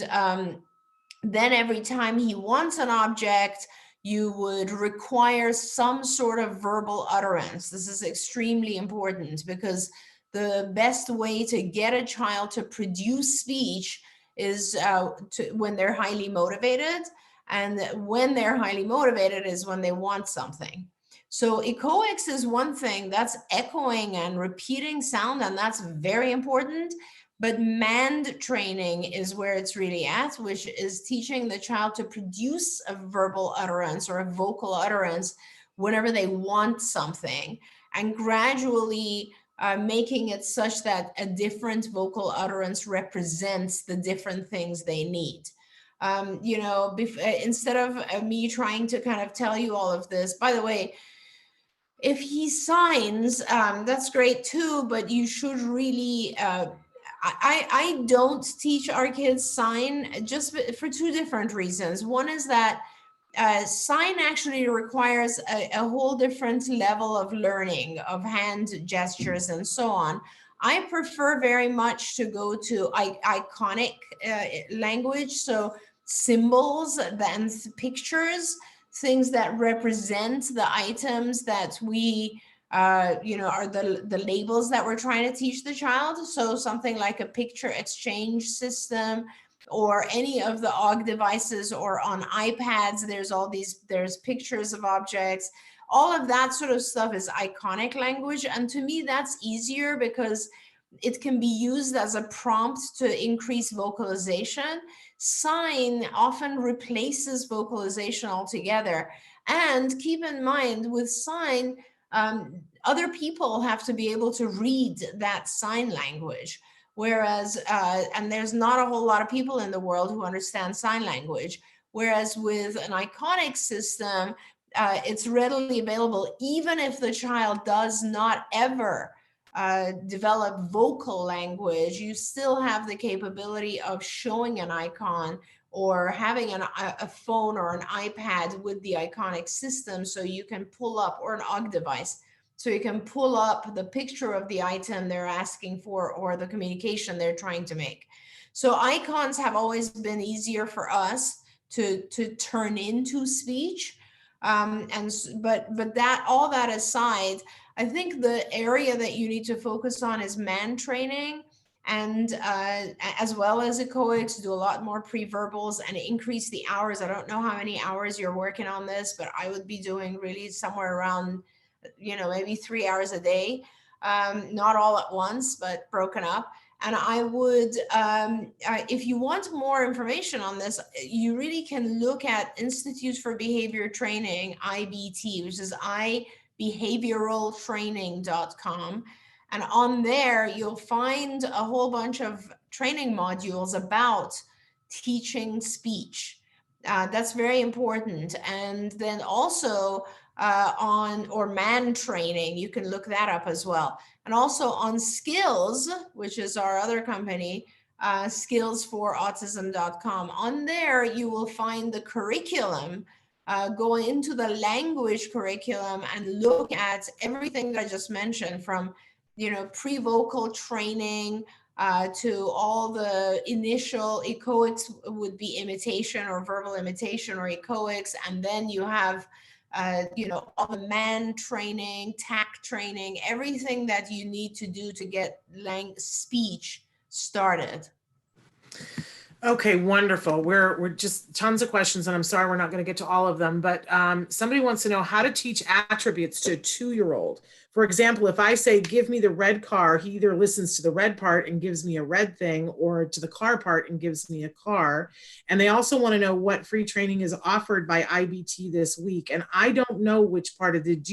then every time he wants an object, you would require some sort of verbal utterance. This is extremely important, because the best way to get a child to produce speech is when they're highly motivated. And when they're highly motivated is when they want something. So echoics is one thing, that's echoing and repeating sound, and that's very important. But mand training is where it's really at, which is teaching the child to produce a verbal utterance or a vocal utterance whenever they want something, and gradually making it such that a different vocal utterance represents the different things they need. Instead of me trying to kind of tell you all of this, by the way, if he signs, that's great too, but you should really, I don't teach our kids sign, just for two different reasons. One is that sign actually requires a whole different level of learning of hand gestures and so on. I prefer very much to go to iconic language, so symbols, then pictures, things that represent the items that we are the labels that we're trying to teach the child. So something like a picture exchange system, or any of the OGG devices, or on iPads, there's pictures of objects. All of that sort of stuff is iconic language. And to me, that's easier because it can be used as a prompt to increase vocalization. Sign often replaces vocalization altogether. And keep in mind with sign, other people have to be able to read that sign language. Whereas, and there's not a whole lot of people in the world who understand sign language. Whereas with an iconic system, it's readily available, even if the child does not ever develop vocal language, you still have the capability of showing an icon or having a phone or an iPad with the iconic system, so you can pull up, or an OGG device, so you can pull up the picture of the item they're asking for or the communication they're trying to make. So icons have always been easier for us to turn into speech. But that, all that aside, I think the area that you need to focus on is man training, and as well as echoics, do a lot more pre-verbals and increase the hours. I don't know how many hours you're working on this, but I would be doing really somewhere around, maybe 3 hours a day, not all at once, but broken up. And I would, if you want more information on this, you really can look at Institute for Behavior Training, IBT, which is ibehavioraltraining.com. And on there, you'll find a whole bunch of training modules about teaching speech. That's very important. And then also or man training, you can look that up as well. And also on Skills, which is our other company, skillsforautism.com. On there, you will find the curriculum, go into the language curriculum and look at everything that I just mentioned, from pre-vocal training to all the initial echoics would be imitation or verbal imitation or echoics. And then you have, all the man training, tact training, everything that you need to do to get speech started. Okay, wonderful. We're just tons of questions, and I'm sorry we're not going to get to all of them, but somebody wants to know how to teach attributes to a 2-year-old. For example, if I say, give me the red car, he either listens to the red part and gives me a red thing, or to the car part and gives me a car. And they also want to know what free training is offered by IBT this week. And I don't know which part of did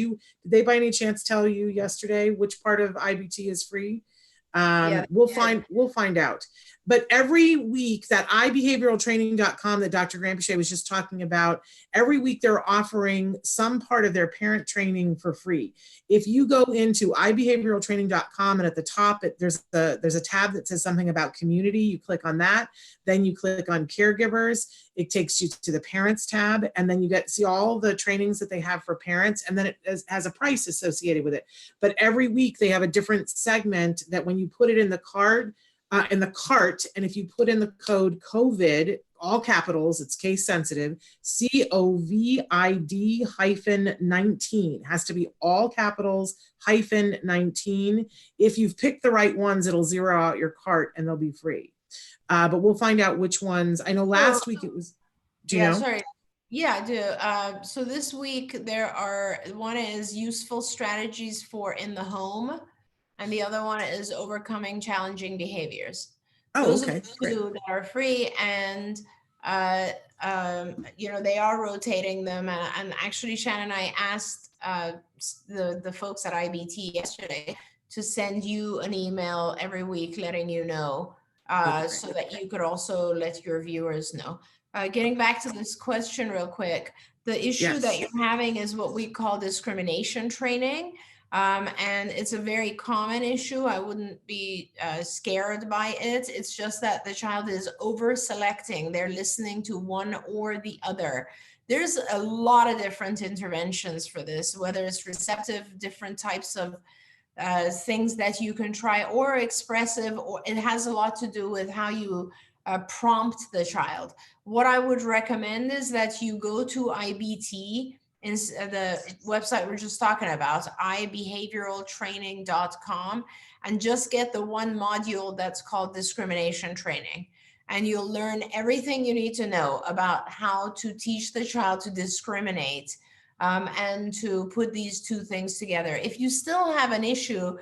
they by any chance tell you yesterday which part of IBT is free? We'll find out. But every week, that ibehavioraltraining.com that Dr. Granpeche was just talking about, every week they're offering some part of their parent training for free. If you go into ibehavioraltraining.com, and at the top there's a tab that says something about community, you click on that, then you click on caregivers, it takes you to the parents tab, and then you get to see all the trainings that they have for parents, and then it has a price associated with it. But every week they have a different segment that when you put it in the cart, and if you put in the code COVID, all capitals, it's case sensitive, COVID-19, has to be all capitals, -19. If you've picked the right ones, it'll zero out your cart and they'll be free. But we'll find out which ones. I know last week it was, do you know? Sorry. Yeah, I do. So this week one is useful strategies for in the home, and the other one is overcoming challenging behaviors. Those are the two that are free, and they are rotating them. And actually, Shannon, I asked the folks at IBT yesterday to send you an email every week letting you know, so that you could also let your viewers know. Getting back to this question real quick, the issue that you're having is what we call discrimination training. And it's a very common issue. I wouldn't be scared by it. It's just that the child is over-selecting. They're listening to one or the other. There's a lot of different interventions for this, whether it's receptive, different types of things that you can try, or expressive, or it has a lot to do with how you prompt the child. What I would recommend is that you go to IBT, in the website we're just talking about, ibehavioraltraining.com, and just get the one module that's called discrimination training. And you'll learn everything you need to know about how to teach the child to discriminate, and to put these two things together. If you still have an issue,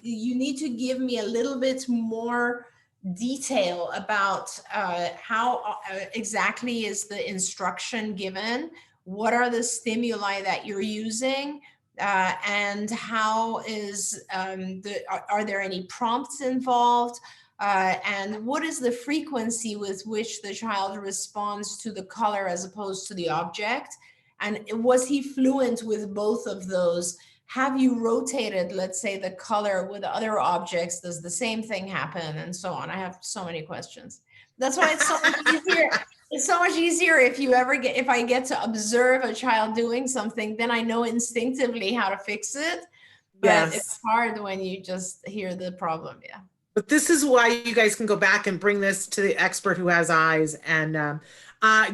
you need to give me a little bit more detail about how exactly is the instruction given, what are the stimuli that you're using, and how is are there any prompts involved, and what is the frequency with which the child responds to the color as opposed to the object, and was he fluent with both of those? Have you rotated, let's say, the color with other objects? Does the same thing happen? And so on. I have so many questions. That's why it's so much easier. It's so much easier if I get to observe a child doing something, then I know instinctively how to fix it. But Yes. it's hard when you just hear the problem. Yeah. But this is why you guys can go back and bring this to the expert who has eyes. And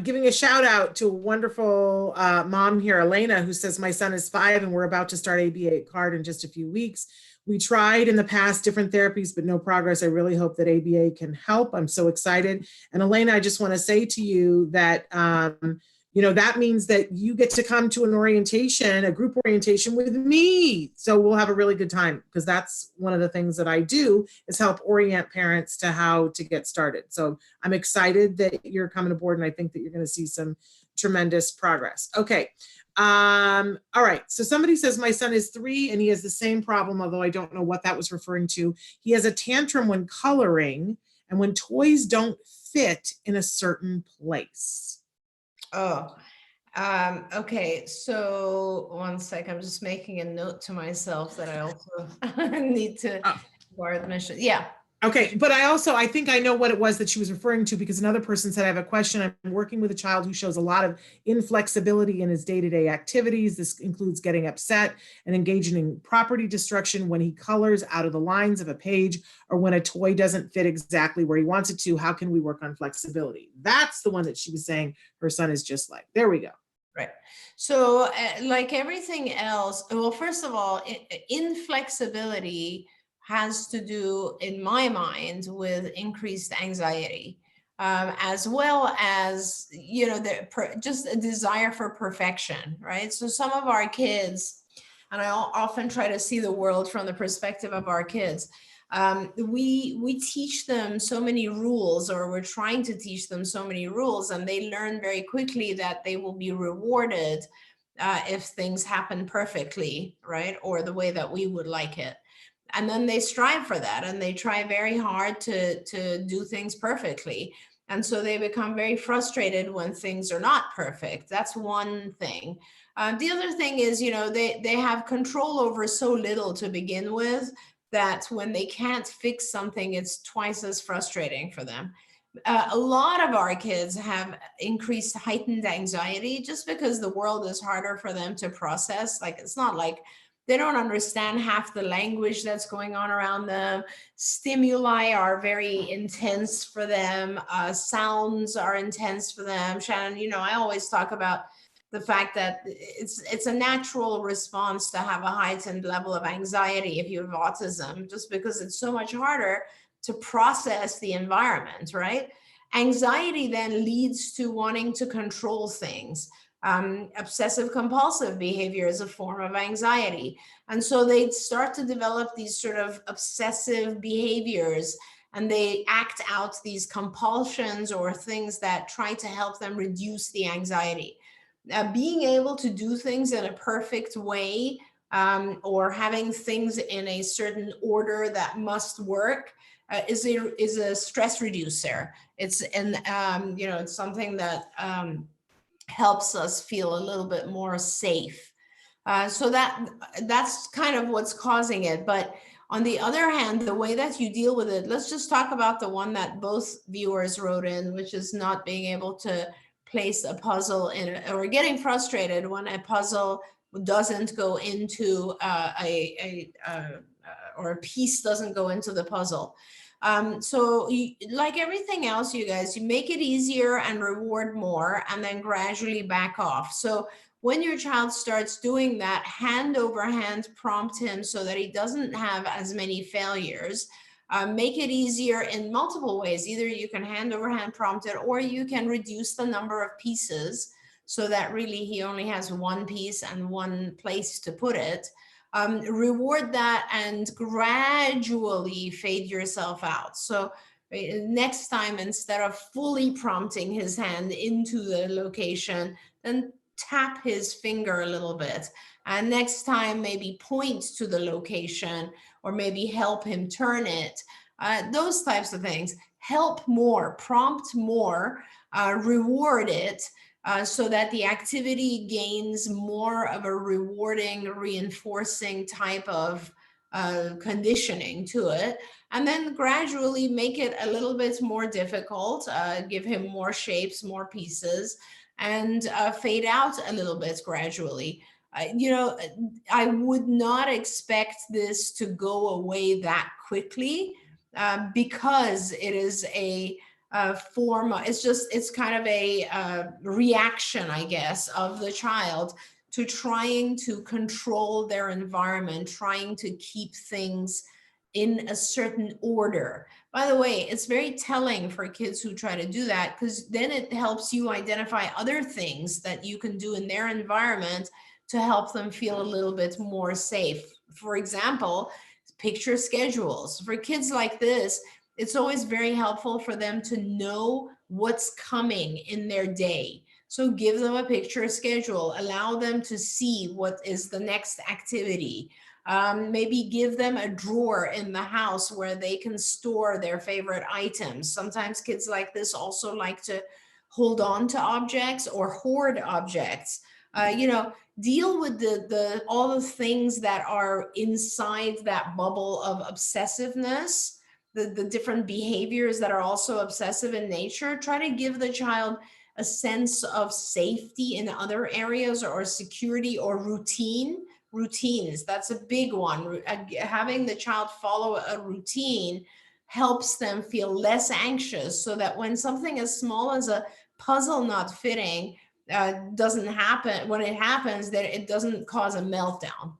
giving a shout out to a wonderful mom here, Elena, who says, my son is 5 and we're about to start ABA card in just a few weeks. We tried in the past different therapies, but no progress. I really hope that ABA can help. I'm so excited. And Elena, I just want to say to you that, you know, that means that you get to come to an orientation, a group orientation with me. So we'll have a really good time, because that's one of the things that I do is help orient parents to how to get started. So I'm excited that you're coming aboard, and I think that you're going to see some tremendous progress. Okay. All right. So somebody says, my son is 3 and he has the same problem, although I don't know what that was referring to. He has a tantrum when coloring and when toys don't fit in a certain place. Oh, okay. So 1 sec, I'm just making a note to myself that I also need to guard the mission. Yeah. Okay. But I think I know what it was that she was referring to, because another person said, I have a question. I'm working with a child who shows a lot of inflexibility in his day-to-day activities. This includes getting upset and engaging in property destruction when he colors out of the lines of a page, or when a toy doesn't fit exactly where he wants it to. How can we work on flexibility? That's the one that she was saying her son is just like. There we go. Right. So like everything else, well, first of all, inflexibility has to do, in my mind, with increased anxiety, as well as, you know, just a desire for perfection, right? So some of our kids, and I often try to see the world from the perspective of our kids, we teach them so many rules, or we're trying to teach them so many rules, and they learn very quickly that they will be rewarded if things happen perfectly, right? Or the way that we would like it. And then they strive for that, and they try very hard to do things perfectly. And so they become very frustrated when things are not perfect. That's one thing. The other thing is, you know, they have control over so little to begin with, that when they can't fix something, it's twice as frustrating for them. A lot of our kids have increased heightened anxiety just because the world is harder for them to process. Like, it's not like they don't understand half the language that's going on around them. Stimuli are very intense for them. Sounds are intense for them. Shannon, you know, I always talk about the fact that it's a natural response to have a heightened level of anxiety if you have autism, just because it's so much harder to process the environment, right? Anxiety then leads to wanting to control things. Obsessive compulsive behavior is a form of anxiety. And so they start to develop these sort of obsessive behaviors, and they act out these compulsions or things that try to help them reduce the anxiety. Being able to do things in a perfect way, or having things in a certain order that must work, is a stress reducer. It's you know, it's something that helps us feel a little bit more safe. So that's kind of what's causing it. But on the other hand, the way that you deal with it, let's just talk about the one that both viewers wrote in, which is not being able to place a puzzle in, or getting frustrated when a puzzle doesn't go into or a piece doesn't go into the puzzle. So like everything else, you guys, you make it easier and reward more, and then gradually back off. So when your child starts doing that, hand over hand prompt him so that he doesn't have as many failures. Make it easier in multiple ways. Either you can hand over hand prompt it, or you can reduce the number of pieces so that really he only has one piece and one place to put it. Reward that and gradually fade yourself out. So next time, instead of fully prompting his hand into the location, then tap his finger a little bit, and next time maybe point to the location, or maybe help him turn it. Those types of things. Help more, prompt more, reward it, so that the activity gains more of a rewarding, reinforcing type of conditioning to it. And then gradually make it a little bit more difficult, give him more shapes, more pieces, and fade out a little bit gradually. I would not expect this to go away that quickly, because it is a form, it's kind of a reaction, I guess, of the child to trying to control their environment, trying to keep things in a certain order. By the way, it's very telling for kids who try to do that, because then it helps you identify other things that you can do in their environment to help them feel a little bit more safe. For example, picture schedules. For kids like this, it's always very helpful for them to know what's coming in their day. So give them a picture schedule, allow them to see what is the next activity. Maybe give them a drawer in the house where they can store their favorite items. Sometimes kids like this also like to hold on to objects or hoard objects. Deal with all the things that are inside that bubble of obsessiveness, the different behaviors that are also obsessive in nature. Try to give the child a sense of safety in other areas, or security, or routines. That's a big one. Having the child follow a routine helps them feel less anxious, so that when something as small as a puzzle not fitting doesn't happen, when it happens, that it doesn't cause a meltdown.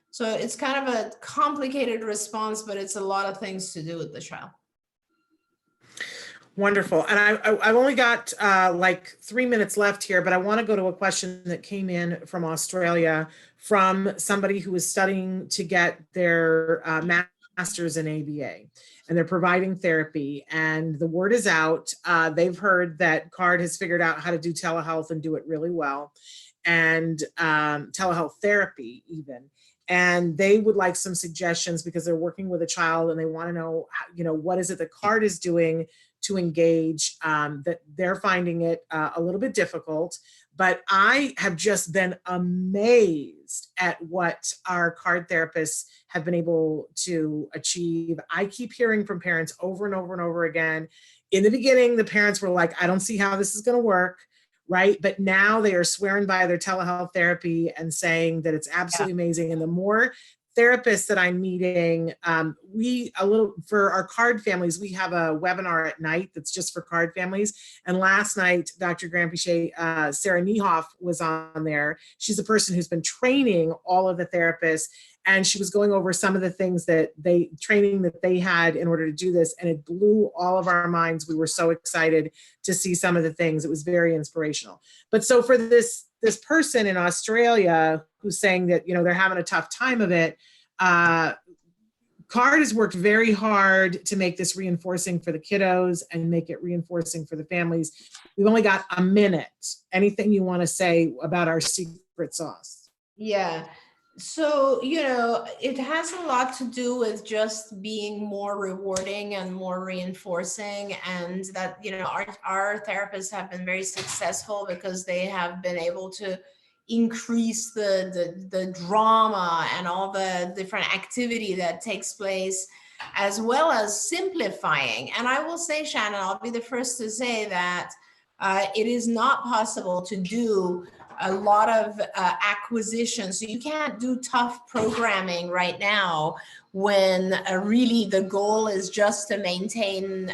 So it's kind of a complicated response, but it's a lot of things to do with the child. Wonderful. And I've only got like 3 minutes left here, but I want to go to a question that came in from Australia from somebody who is studying to get their master's in ABA, and they're providing therapy. And the word is out. They've heard that CARD has figured out how to do telehealth and do it really well, and telehealth therapy even. And they would like some suggestions, because they're working with a child and they want to know, what is it that CARD is doing to engage, that they're finding it a little bit difficult. But I have just been amazed at what our CARD therapists have been able to achieve. I keep hearing from parents over and over and over again. In the beginning, the parents were like, I don't see how this is going to work, right? But now they are swearing by their telehealth therapy and saying that it's absolutely amazing. And the more therapists that I'm meeting, for our CARD families, we have a webinar at night that's just for CARD families. And last night, Dr. Granpeesheh, Sarah Niehoff was on there. She's the person who's been training all of the therapists. And she was going over some of the things training that they had in order to do this. And it blew all of our minds. We were so excited to see some of the things. It was very inspirational. But so for this person in Australia who's saying that, they're having a tough time of it, CARD has worked very hard to make this reinforcing for the kiddos and make it reinforcing for the families. We've only got a minute. Anything you want to say about our secret sauce? Yeah. So, it has a lot to do with just being more rewarding and more reinforcing, and that, our therapists have been very successful because they have been able to increase the drama and all the different activity that takes place, as well as simplifying. And I will say, Shannon, I'll be the first to say that it is not possible to do a lot of acquisition. So you can't do tough programming right now when really the goal is just to maintain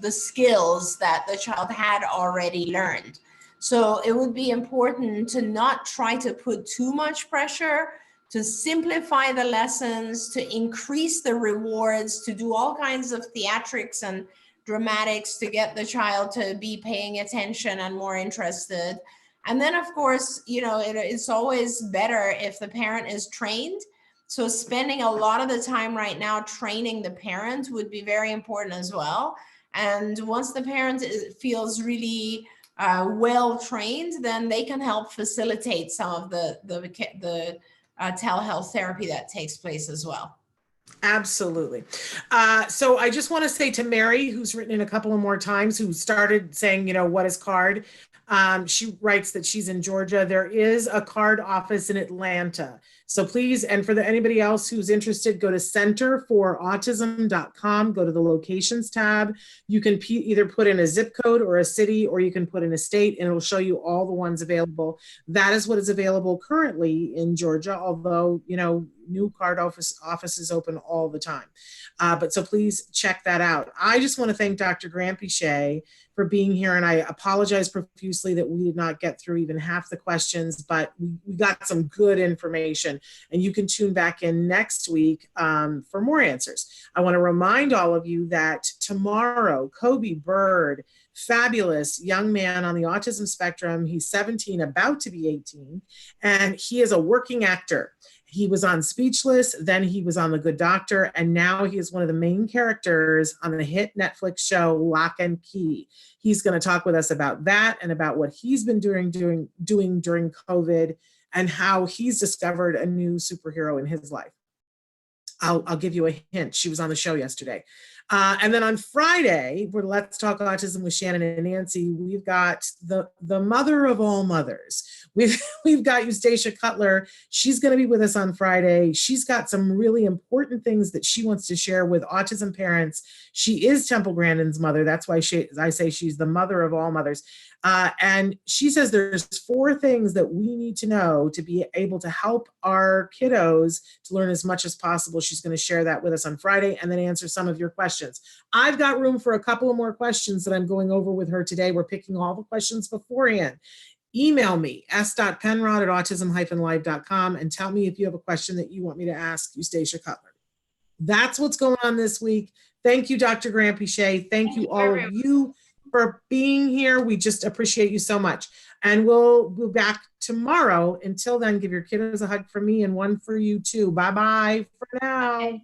the skills that the child had already learned. So it would be important to not try to put too much pressure, to simplify the lessons, to increase the rewards, to do all kinds of theatrics and dramatics to get the child to be paying attention and more interested. And then, of course, it's always better if the parent is trained. So spending a lot of the time right now training the parent would be very important as well. And once the parent feels really well trained, then they can help facilitate some of the telehealth therapy that takes place as well. Absolutely. So I just want to say to Mary, who's written in a couple of more times, who started saying, you know, what is CARD? She writes that she's in Georgia. There is a CARD office in Atlanta. So please, and for anybody else who's interested, go to centerforautism.com, go to the locations tab. You can either put in a zip code or a city, or you can put in a state, and it'll show you all the ones available. That is what is available currently in Georgia, although, you know, new CARD offices open all the time. But so please check that out. I just want to thank Dr. Granpeesheh for being here, and I apologize profusely that we did not get through even half the questions, but we got some good information, and you can tune back in next week for more answers. I want to remind all of you that tomorrow, Kobe Bird, fabulous young man on the autism spectrum, he's 17, about to be 18, and he is a working actor. He was on Speechless, then he was on The Good Doctor, and now he is one of the main characters on the hit Netflix show Lock and Key. He's going to talk with us about that and about what he's been doing during COVID and how he's discovered a new superhero in his life. I'll give you a hint. She was on the show yesterday. And then on Friday, for Let's Talk Autism with Shannon and Nancy, we've got the mother of all mothers. We've got Eustacia Cutler. She's going to be with us on Friday. She's got some really important things that she wants to share with autism parents. She is Temple Grandin's mother. That's why I say she's the mother of all mothers. And she says there's 4 things that we need to know to be able to help our kiddos to learn as much as possible. She's going to share that with us on Friday and then answer some of your questions. I've got room for a couple of more questions that I'm going over with her today. We're picking all the questions beforehand. Email me, s.penrod@autism-live.com, and tell me if you have a question that you want me to ask Eustacia Cutler. That's what's going on this week. Thank you, Dr. Granpeesheh. Thank you, all of you, for being here. We just appreciate you so much. And we'll be back tomorrow. Until then, give your kiddos a hug from me and one for you too. Bye-bye for now.